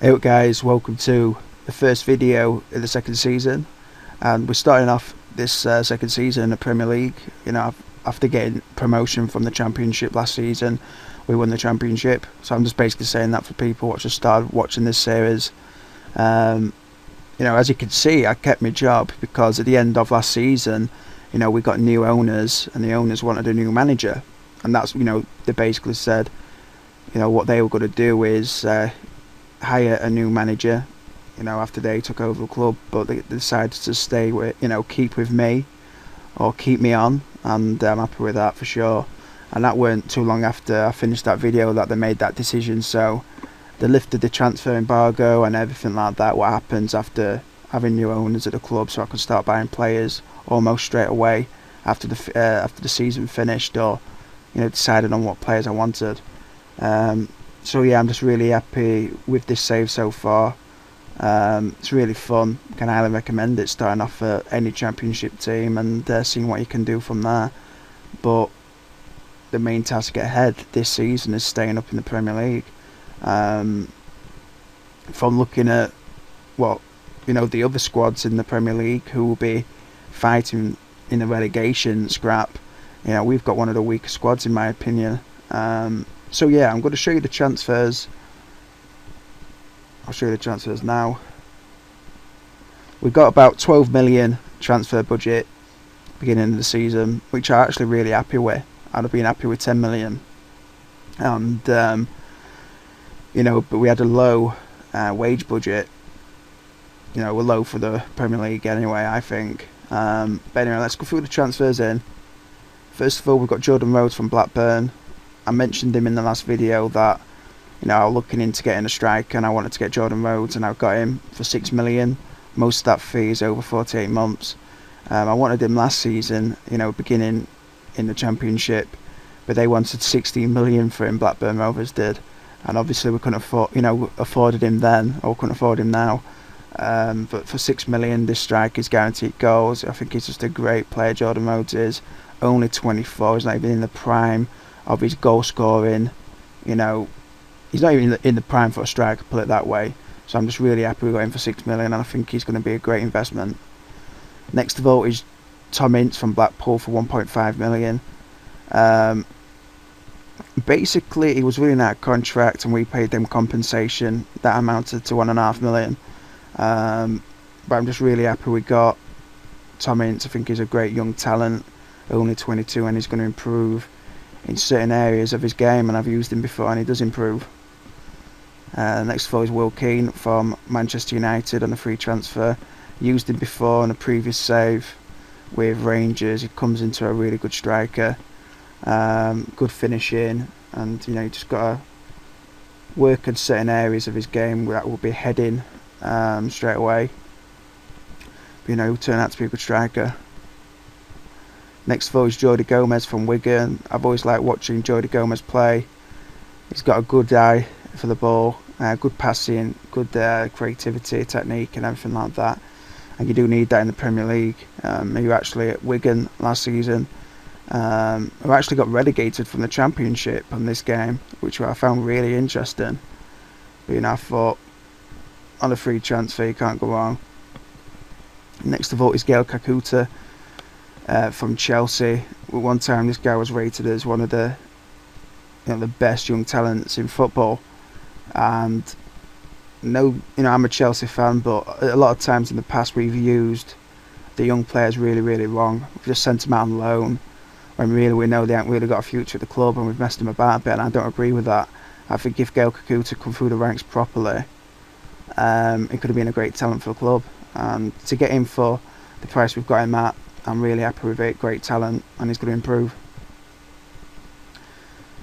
Hey up guys, welcome to the first video in the second season, and we're starting off this second season in the Premier League. You know, after getting promotion from the Championship last season, we won the Championship, so I'm just basically saying that for people who just started watching this series. You know, as you can see, I kept my job because at the end of last season, you know, we got new owners and the owners wanted a new manager, and that's, you know, they basically said, you know, what they were going to do is hire a new manager, you know, after they took over the club, but they decided to stay with, you know, keep with me or keep me on, and I'm happy with that for sure. And that weren't too long after I finished that video that they made that decision, so they lifted the transfer embargo and everything like that. What happens after having new owners at the club, so I could start buying players almost straight away after the season finished, or, you know, decided on what players I wanted. So yeah, I'm just really happy with this save so far. It's really fun. Can highly recommend it, starting off at any Championship team and seeing what you can do from there. But the main task ahead this season is staying up in the Premier League. From looking at what, you know, the other squads in the Premier League who will be fighting in the relegation scrap, you know, we've got one of the weaker squads in my opinion. So yeah, I'm going to show you the transfers. I'll show you the transfers now. We've got about 12 million transfer budget beginning of the season, which I'm actually really happy with. I'd have been happy with 10 million. And, you know, but we had a low wage budget. You know, we're low for the Premier League anyway, I think. But anyway, let's go through the transfers in. First of all, we've got Jordan Rhodes from Blackburn. I mentioned him in the last video that, you know, I was looking into getting a striker and I wanted to get Jordan Rhodes, and I got him for 6 million. Most of that fee is over 48 months. I wanted him last season, you know, beginning in the Championship, but they wanted 16 million for him, Blackburn Rovers did, and obviously we couldn't afford, you know, afforded him then, or couldn't afford him now. But for 6 million, this striker is guaranteed goals. I think he's just a great player. Jordan Rhodes is only 24. He's not even in the prime of his goal scoring. You know, he's not even in the prime for a striker, put it that way. So I'm just really happy we got him for 6 million, and I think he's going to be a great investment. Next of all is Tom Ince from Blackpool for 1.5 million. Basically, he was winning that contract and we paid him compensation that amounted to 1.5 million. But I'm just really happy we got Tom Ince. I think he's a great young talent, only 22, and he's going to improve in certain areas of his game, and I've used him before and he does improve. Next of all is Will Keane from Manchester United on a free transfer. Used him before on a previous save with Rangers. He comes into a really good striker, good finishing, and, you know, you just got to work in certain areas of his game that will be heading straight away. But, you know, he'll turn out to be a good striker. Next of all is Jordi Gomez from Wigan. I've always liked watching Jordi Gomez play. He's got a good eye for the ball, good passing, good creativity, technique and everything like that. And you do need that in the Premier League. He was actually at Wigan last season. Who actually got relegated from the Championship on this game, which I found really interesting. But, you know, I thought on a free transfer you can't go wrong. Next of all is Gael Kakuta from Chelsea. One time this guy was rated as one of the, you know, the best young talents in football, and no, you know, I'm a Chelsea fan, but a lot of times in the past we've used the young players really wrong. We've just sent them out on loan when really we know they haven't really got a future at the club, and we've messed them about a bit, and I don't agree with that. I think if Gael Kakuta come through the ranks properly, it could have been a great talent for the club, and to get him for the price we've got him at, I'm really happy with it. Great talent, and he's going to improve.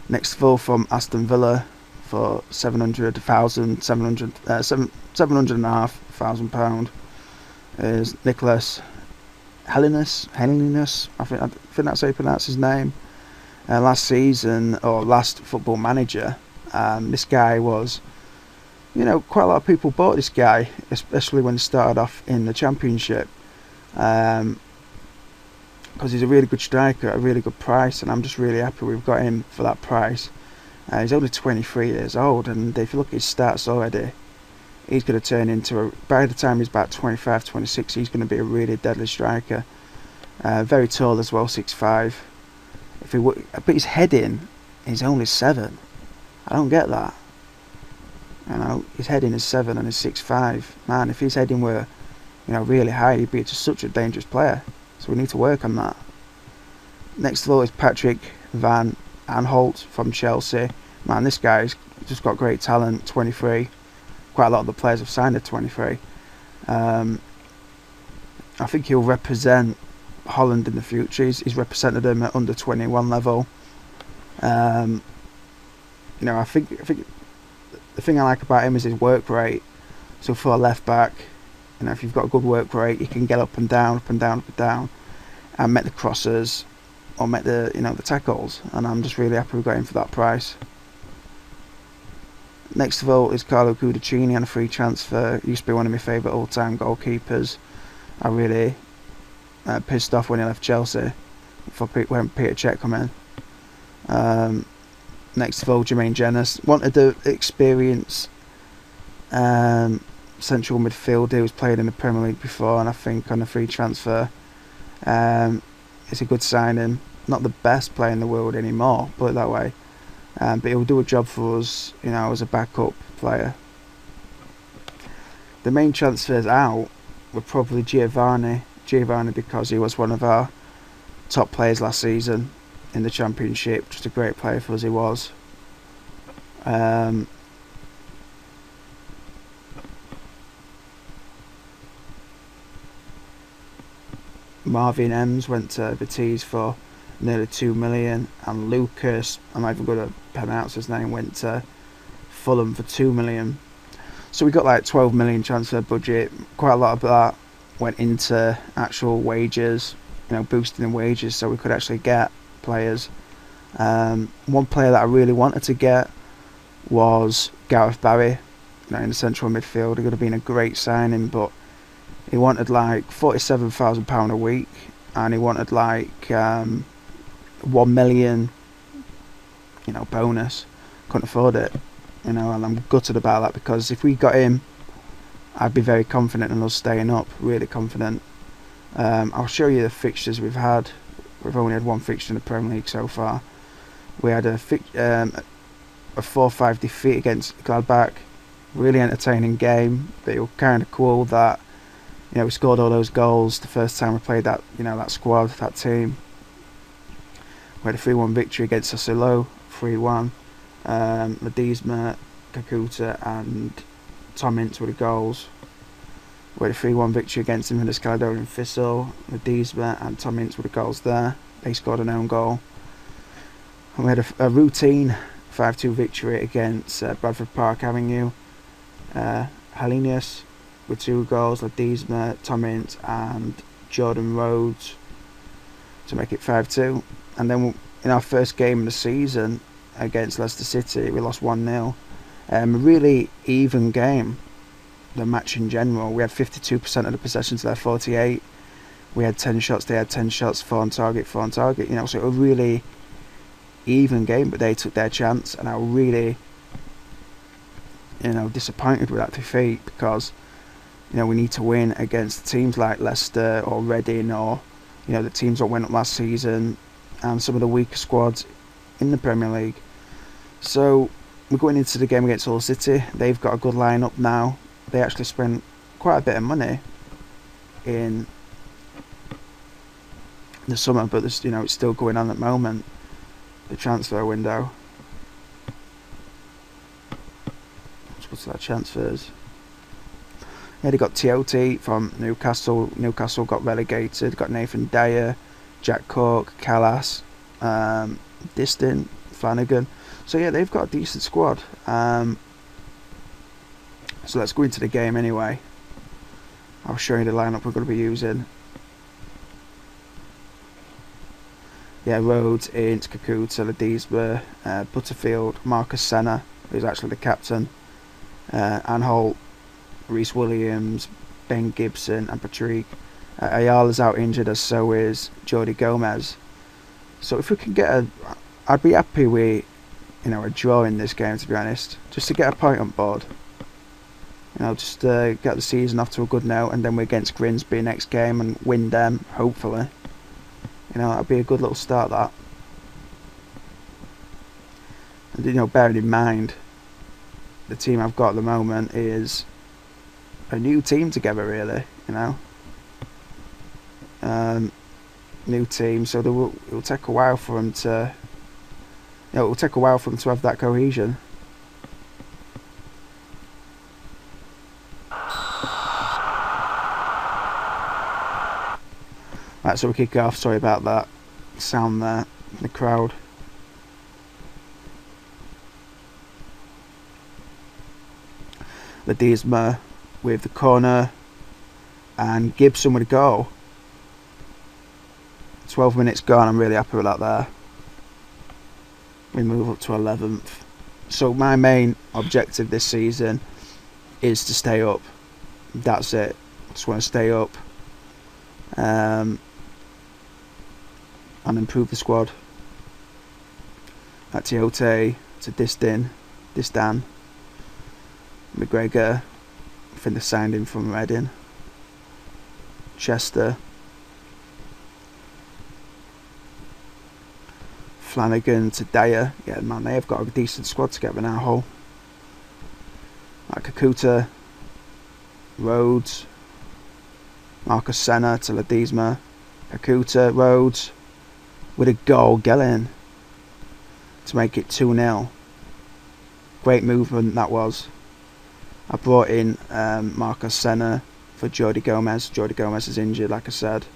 Next of all, from Aston Villa for £700,500 is Nicholas Helinus. I think that's how you pronounce his name. Last season, or last Football Manager, this guy was, you know, quite a lot of people bought this guy, especially when he started off in the Championship. Because he's a really good striker at a really good price, and I'm just really happy we've got him for that price. He's only 23 years old, and if you look at his stats already, he's going to turn into by the time he's about 25, 26, he's going to be a really deadly striker. Very tall as well, 6'5". But his heading is only 7. I don't get that. You know, his heading is 7 and he's 6'5". Man, if his heading were, you know, really high, he'd be just such a dangerous player. So we need to work on that. Next of all is Patrick Van Aanholt from Chelsea. Man, this guy's just got great talent. 23. Quite a lot of the players have signed at 23. I think he'll represent Holland in the future. He's represented them at under 21 level. You know, I think the thing I like about him is his work rate. So for a left back, you know, if you've got a good work rate, you can get up and down, up and down, up and down, and make the crosses or make the, you know, the tackles. And I'm just really happy we got him for that price. Next of all is Carlo Cudicini on a free transfer. He used to be one of my favourite all-time goalkeepers. I really pissed off when he left Chelsea when Peter Cech come in. Next of all, Jermaine Jenas. Wanted to experience central midfielder who's played in the Premier League before, and I think on a free transfer it's a good signing. Not the best player in the world anymore, put it that way. But he'll do a job for us, you know, as a backup player. The main transfers out were probably Giovanni because he was one of our top players last season in the Championship. Just a great player for us, he was. Marvin Ems went to Betis for nearly 2 million, and Lucas, I'm not even going to pronounce his name, went to Fulham for 2 million. So we got like 12 million transfer budget. Quite a lot of that went into actual wages, you know, boosting the wages so we could actually get players. One player that I really wanted to get was Gareth Barry, you know, in the central midfield. It would have been a great signing, but he wanted like £47,000 a week, and he wanted like 1 million, you know, bonus. Couldn't afford it, you know, and I'm gutted about that, because if we got him, I'd be very confident in us staying up, really confident. I'll show you the fixtures we've had. We've only had one fixture in the Premier League so far. We had a 4-5 defeat against Gladbach. Really entertaining game, but it was kind of cool that, you know, we scored all those goals the first time we played that, you know, that squad, that team. We had a 3-1 victory against Sassuolo, 3-1. Ledesma, Kakuta and Tom Ince were the goals. We had a 3-1 victory against him in the Caledonian Thistle. Ledesma and Tom Ince were the goals there. They scored an own goal. And we had a routine 5-2 victory against Bradford Park Avenue. Helenius with 2 goals, Ledesma, Tom Ince and Jordan Rhodes to make it 5-2. And then in our first game of the season against Leicester City, we lost 1-0. A really even game, the match in general. We had 52% of the possession to their 48. We had 10 shots, they had 10 shots, 4 on target, you know, so it was a really even game, but they took their chance, and I was really, you know, disappointed with that defeat, because, you know, we need to win against teams like Leicester or Reading, or, you know, the teams that went up last season, and some of the weaker squads in the Premier League. So we're going into the game against Hull City. They've got a good lineup now. They actually spent quite a bit of money in the summer, but there's, you know, it's still going on at the moment, the transfer window. Let's go to that transfers. Yeah, they got Tiote from Newcastle. Newcastle got relegated. Got Nathan Dyer, Jack Cork, Callas, Distin, Flanagan. So yeah, they've got a decent squad. So let's go into the game anyway. I'll show you the lineup we're going to be using. Yeah, Rhodes, Ince, Kakuta, Ledesma, Butterfield, Marcus Senna, who's actually the captain, Aanholt, Reece Williams, Ben Gibson and Patrick. Ayala's out injured, as so is Jordi Gomez. So if we can get I'd be happy with, you know, a draw in this game, to be honest, just to get a point on board. You know, just get the season off to a good note, and then we're against Grimsby next game and win them, hopefully. You know, that'd be a good little start, that. And, you know, bearing in mind, the team I've got at the moment is a new team together, really, you know. New team, so it will take a while for them to, you know, it will take a while for them to have that cohesion. Right, so we kick off. Sorry about that sound there in the crowd. Ledesma with the corner, and Gibson with a goal. 12 minutes gone. I'm really happy with that there. We move up to 11th. So my main objective this season is to stay up. That's it. Just want to stay up. And improve the squad. At Tiote to Distan, McGregor, I think they signed him from Reading. Chester, Flanagan to Dyer. Yeah, man, they have got a decent squad together now, Hull. Like Kakuta, Rhodes, Marcus Senna to Ledesma, Kakuta, Rhodes, with a goal, Gellin, to make it 2-0. Great movement that was. I brought in Marcus Senna for Jordi Gomez. Jordi Gomez is injured, like I said.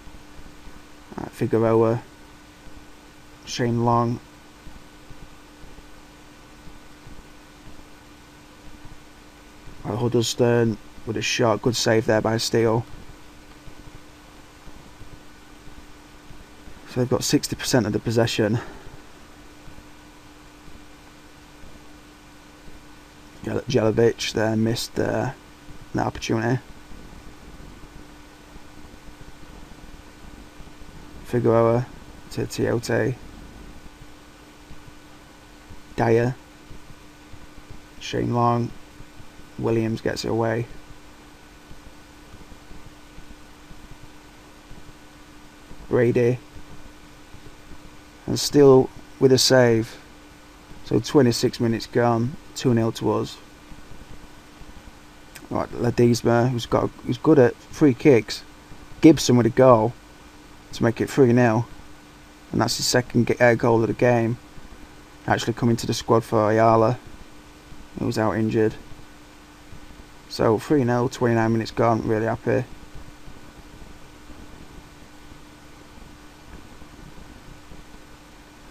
Figueroa, Shane Long, Huddleston with a shot. Good save there by Steele. So they've got 60% of the possession. Jelavic there missed that opportunity. Figueroa to Tiote. Dyer. Shane Long. Williams gets it away. Brady. And still with a save. So 26 minutes gone. 2-0 to us. Right, Ledesma, who's good at free kicks. Gibson with a goal to make it 3-0, and that's his second goal of the game. Actually coming to the squad for Ayala, who was out injured. So 3-0, 29 minutes gone. Really happy.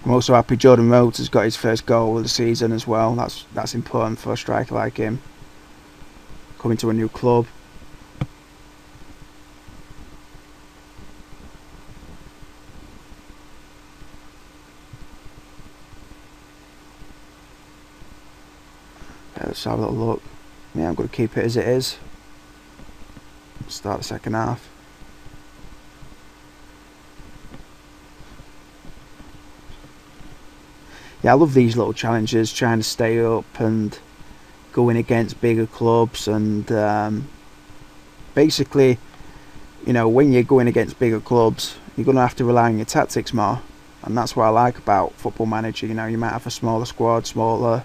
I'm also happy Jordan Rhodes has got his first goal of the season as well. That's important for a striker like him. Coming to a new club. Let's have a little look. Yeah, I'm going to keep it as it is. Start the second half. Yeah, I love these little challenges, trying to stay up and going against bigger clubs, and basically, you know, when you're going against bigger clubs, you're going to have to rely on your tactics more, and that's what I like about Football Manager. You know, you might have a smaller squad, smaller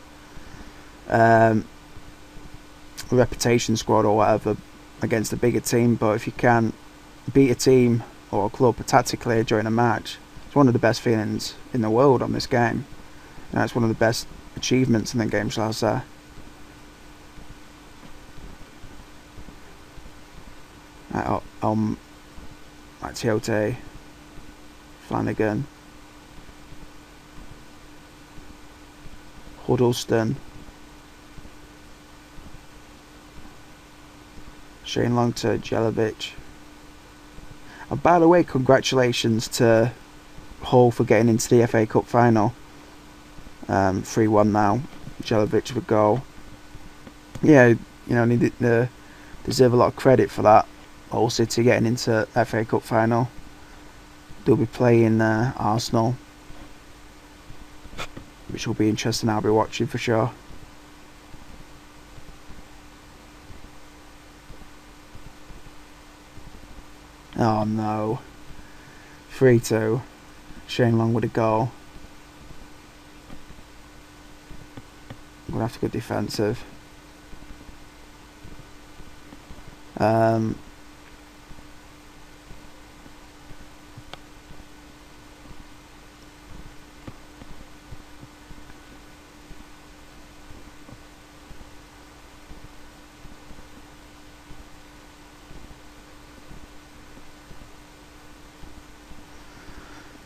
reputation squad or whatever against a bigger team, but if you can beat a team or a club tactically during a match, it's one of the best feelings in the world on this game. You know, it's one of the best achievements in the game, shall I say. Like Tiote, Flanagan, Huddleston, Shane Long to Jelavic. And by the way, congratulations to Hull for getting into the FA Cup final. 3-1 now. Jelavic with a goal. Yeah, you know, they deserve a lot of credit for that. Hull City getting into FA Cup final. They'll be playing Arsenal, which will be interesting. I'll be watching for sure. Oh no. 3-2. Shane Long with a goal. I'm going to have to go defensive.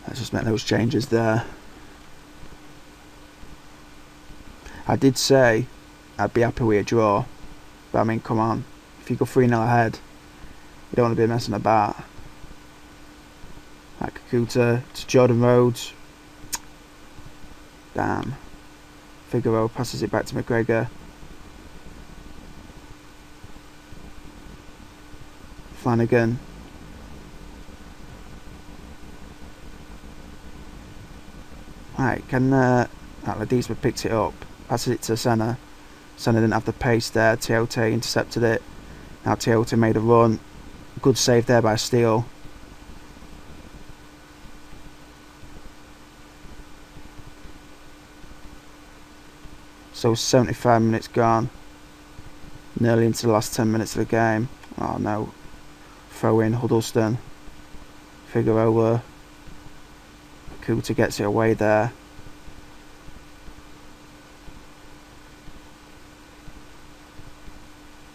Let's just make those changes there. I did say I'd be happy with a draw, but I mean, come on, if you go 3-0 ahead, you don't want to be messing about. Like Kakuta to Jordan Rhodes. Damn. Figueroa passes it back to McGregor. Flanagan. Right, can Ledesma picked it up, passes it to Senna. Senna didn't have the pace there. Teote intercepted it. Now Teote made a run. Good save there by Steele. So 75 minutes gone. Nearly into the last 10 minutes of the game. Oh no. Throw in Huddleston. Figueroa. Kuta gets it away there.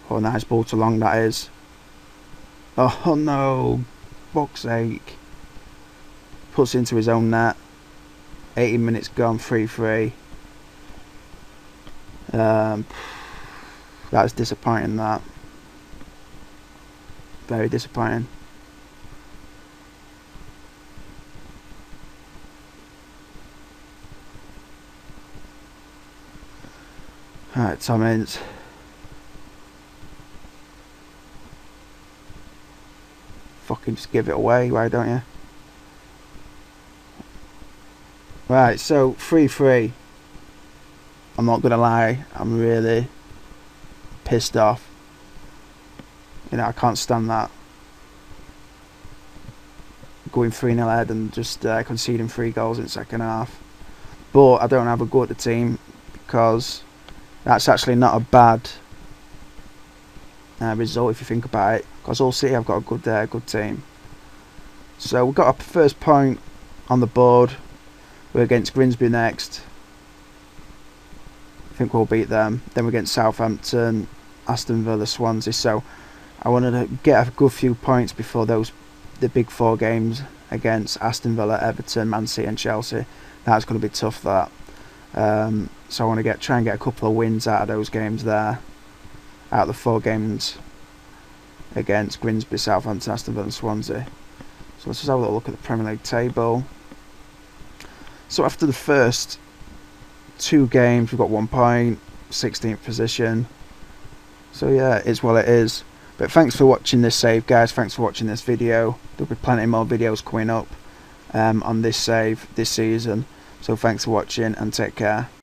Oh, nice ball to Long that is. Oh no. Fuck's sake. Puts into his own net. 18 minutes gone. 3-3. That's disappointing, that. Very disappointing. Alright, Tom Ince. Fucking just give it away, why don't you? Right, so 3-3. I'm not gonna lie, I'm really pissed off. You know, I can't stand that. Going 3-0 ahead and just conceding 3 goals in the second half. But I don't have a go at the team because that's actually not a bad result if you think about it. Because Hull City have got a good team. So we've got our first point on the board. We're against Grimsby next. I think we'll beat them. Then we're against Southampton, Aston Villa, Swansea. So I wanted to get a good few points before the big 4 games against Aston Villa, Everton, Man City and Chelsea. That's going to be tough, that. So I want to try and get a couple of wins out of those games there. Out of the 4 games against Grimsby, Southampton, Aston Villa and Swansea. So let's just have a little look at the Premier League table. So after the first 2 games, we've got 1 point, 16th position. So yeah, it's what it is. But thanks for watching this save, guys. Thanks for watching this video. There'll be plenty more videos coming up on this save this season. So thanks for watching and take care.